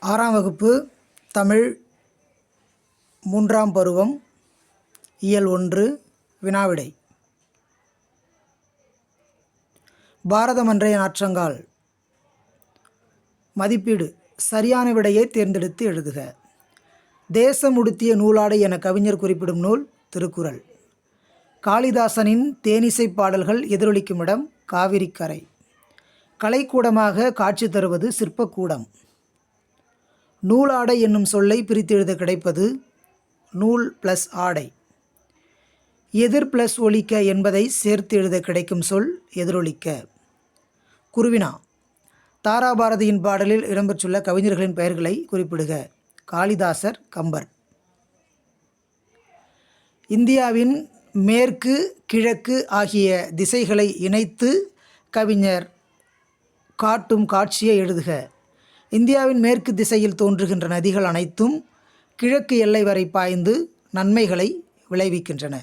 6ஆம் வகுப்பு தமிழ் 3ஆம் பருவம் இயல் 1 வினாவிடை. பாரதம் அன்றைய நாற்றங்கால். மதிப்பீடு. சரியான விடையை தேர்ந்தெடுத்து எழுதுக. தேசம் உடுத்திய நூலாடை என கவிஞர் குறிப்பிடும் நூல் திருக்குறள். காளிதாசனின் தேனிசை பாடல்கள் எதிரொலிக்கும் இடம் காவிரிக்கரை. கலைக்கூடமாக காட்சி தருவது சிற்பக்கூடம். நூலாடை என்னும் சொல்லை பிரித்து எழுத கிடைப்பது நூல் ப்ளஸ் ஆடை. எதிர் ப்ளஸ் ஒலிக்க என்பதை சேர்த்து எழுத கிடைக்கும் சொல் எதிரொலிக்க. குருவினா. தாராபாரதியின் பாடலில் இடம்பெற்றுள்ள கவிஞர்களின் பெயர்களை குறிப்பிடுக. காளிதாசர், கம்பர். இந்தியாவின் மேற்கு கிழக்கு ஆகிய திசைகளை இணைத்து கவிஞர் காட்டும் காட்சியை எழுதுக. இந்தியாவின் மேற்கு திசையில் தோன்றுகின்ற நதிகள் அனைத்தும் கிழக்கு எல்லை வரை பாய்ந்து நன்மைகளை விளைவிக்கின்றன.